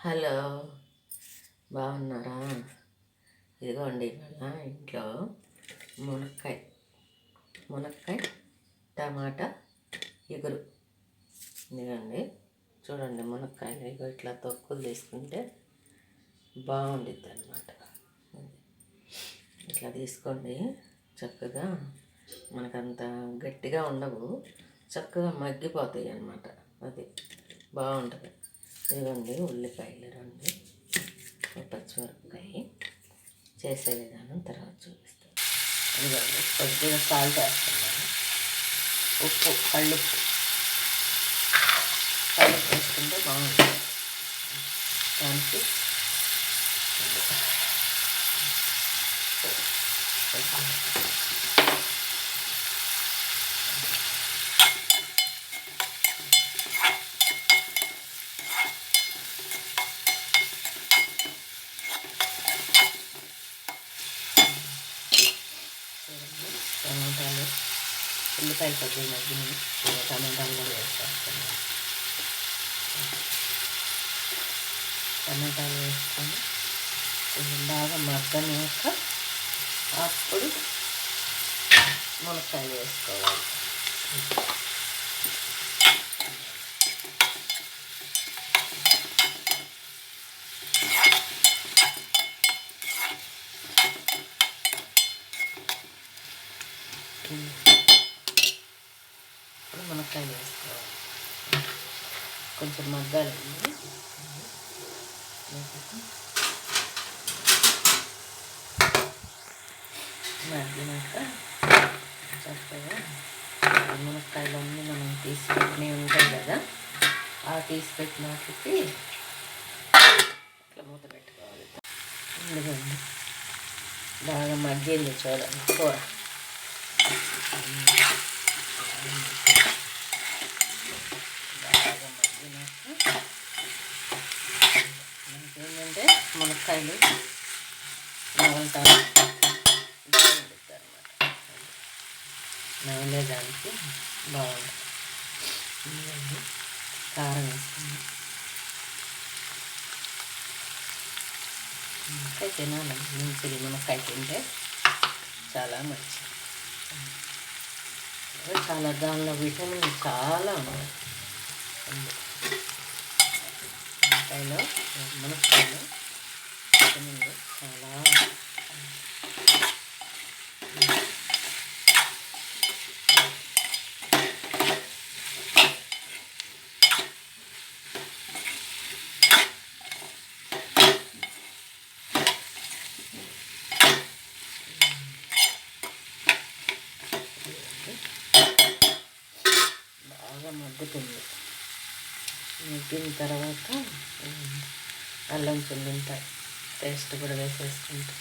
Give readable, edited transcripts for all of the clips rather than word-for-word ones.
Hello, బాగున్నారా? ఇదిగోండి ఇవాళ ఇంట్లో మునక్కాయ టమాటా ఎగురు. ఇదిగోండి చూడండి, మునక్కాయలు ఇగో ఇట్లా తొక్కులు తీసుకుంటే బాగుండిద్ది అనమాట. ఇట్లా తీసుకోండి, చక్కగా మనకంత గట్టిగా ఉండవు, చక్కగా మగ్గిపోతాయి అన్నమాట. అది బాగుంటుంది. ఇదిగోండి ఉల్లిపాయలు 2, పచ్చిమిరపకాయ. చేసే విధానం తర్వాత చూపిస్తాను. ఇదిగోండి కొద్దిగా సాల్ట్ వేస్తున్నాను, ఉప్పు, కళ్ళుప్పు వేసుకుంటే బాగుంటుంది. దానికి టమాటాలు, ఉల్లిపాయలు కొద్దిగా మగ్గినాయి, టమాటాలు కూడా వేసేస్తున్నాను. టమాటాలు వేసుకొని బాగా మగ్గనాక అప్పుడు మునక్కాయలు వేసుకోవాలి. ఇప్పుడు మునక్కాయలు వేసుకోవాలి, కొంచెం మగ్గాలి. మగ్గినాక చక్కగా మునక్కాయలన్నీ మనం తీసి పెట్టినవి ఉంటాయి కదా, ఆ తీసి పెట్టిన వాటికి ఇట్లా మూత పెట్టుకోవాలి. ఎందుకండి బాగా మగ్గింది చూడండి కూర. బాగా మగ్గినాక మనకేంటంటే మునక్కాయలు నవలుతారు, బాగుంటుంది అనమాట. నవలేదానికి బాగుంటుంది. కారం వేసుకుంది. మునక్కాయ తినాలి, మంచిది. మునక్కాయ తింటే చాలా మంచిది. చాలా దానిలో విటమిన్ చాలా ఉన్నాయి. మునక్కాయలో విటమిన్లు చాలా ఉన్నాయి. బాగా మగ్గుతుంది. మగ్గిన తర్వాత అల్లం చిల్లింపాయ పేస్ట్ కూడా వేసేసుకుంటే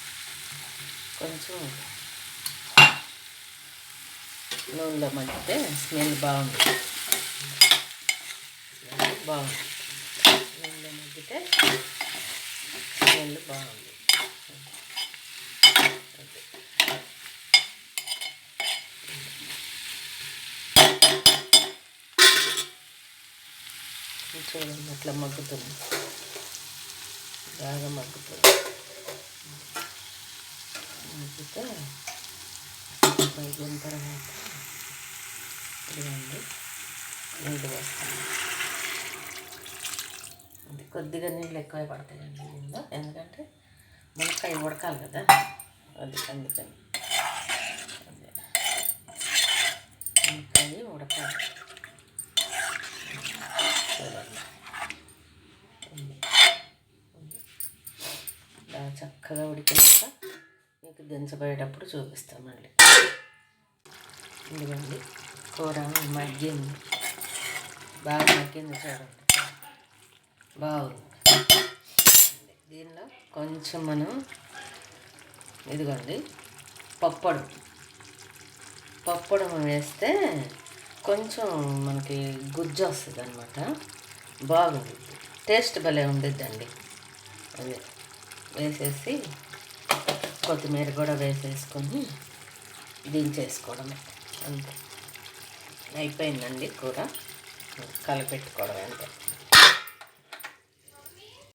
కొంచెం నూనెలో మగ్గితే స్మెల్ బాగుంటుంది. నూనెలో మగ్గితే స్మెల్ బాగుంది. చూడండి అట్లా మగ్గుతుంది, బాగా మగ్గుతుంది. మగ్గితే మగ్గిన తర్వాత ఇదిగోండి నీళ్ళు వేస్తాను. అది కొద్దిగా నీళ్ళు ఎక్కువ పడతాయండి దీనిలో, ఎందుకంటే మునక్కాయ ఉడకాలి కదా, అందుకని మునక్కాయ ఉడకాలి. చక్కగా ఉడికినాక మీకు దించబోయేటప్పుడు చూపిస్తాం మళ్ళీ. ఇదిగోండి కూర మగ్గింది, బాగా మగ్గింది చూడండి, బాగుంది. దీనిలో కొంచెం మనం ఇదిగోండి పప్పడం వేస్తే కొంచెం మనకి గుజ్జు వస్తుంది అనమాట, బాగుంది. టేస్ట్ భలే ఉండిద్దండి. అదే వేసేసి కొత్తిమీర కూడా వేసేసుకొని దించేసుకోవడమే, అంతే. అయిపోయిందండి కూర, కలిపెట్టుకోవడం అంతే.